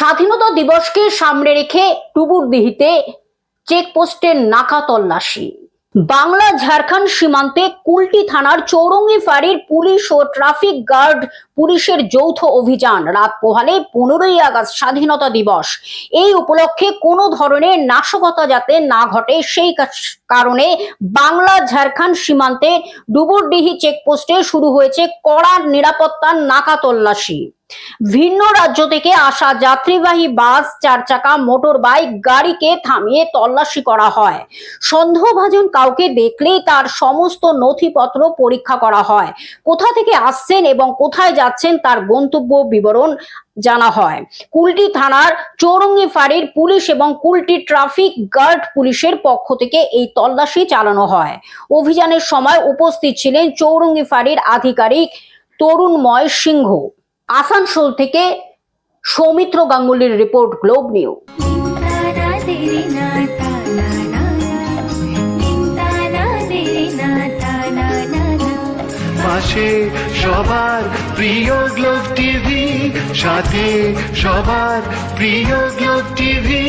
স্বাধীনতা দিবসকে সামনে রেখে ডুবুরদিহিতে চেকপোস্টের নাকা তল্লাশি। বাংলা ঝাড়খণ্ড সীমান্তে কুলটি থানার চৌরঙ্গি ফাঁড়ির পুলিশ ও ট্রাফিক গার্ড পুলিশের যৌথ অভিযান। রাত পোহালে 15ই আগস্ট স্বাধীনতা দিবস। এই উপলক্ষে কোনো ধরনের নাশকতা যাতে না ঘটে সেই কারণে বাংলা ঝাড়খণ্ড সীমান্তে ডুবুরদিহি চেকপোস্টে শুরু হয়েছে কড়া নিরাপত্তার নাকা তল্লাশি। ভিন্ন রাজ্য থেকে আসা যাত্রীবাহী বাস, চার চাকা, মোটর বাইক গাড়িকে থামিয়ে তল্লাশি করা হয়। সন্দেহভাজন কাউকে দেখলেই তার সমস্ত নথিপত্র পরীক্ষা করা হয়। কোথা থেকে আসছেন এবং কোথায় যাচ্ছেন তার গন্তব্য বিবরণ জানা হয়। কুলটি থানার চৌরঙ্গি ফাঁড়ির পুলিশ এবং কুলটি ট্রাফিক গার্ড পুলিশের পক্ষ থেকে এই তল্লাশি চালানো হয়। অভিযানের সময় উপস্থিত ছিলেন চৌরঙ্গি ফাঁড়ির আধিকারিক তরুণময় সিংহ। আসানসোল থেকে সৌমিত্র গাঙ্গুলির রিপোর্ট, গ্লোব নিউজ। পাশে সবার প্রিয় গ্লোব টিভি, সাথে সবার প্রিয় গ্লোব টিভি।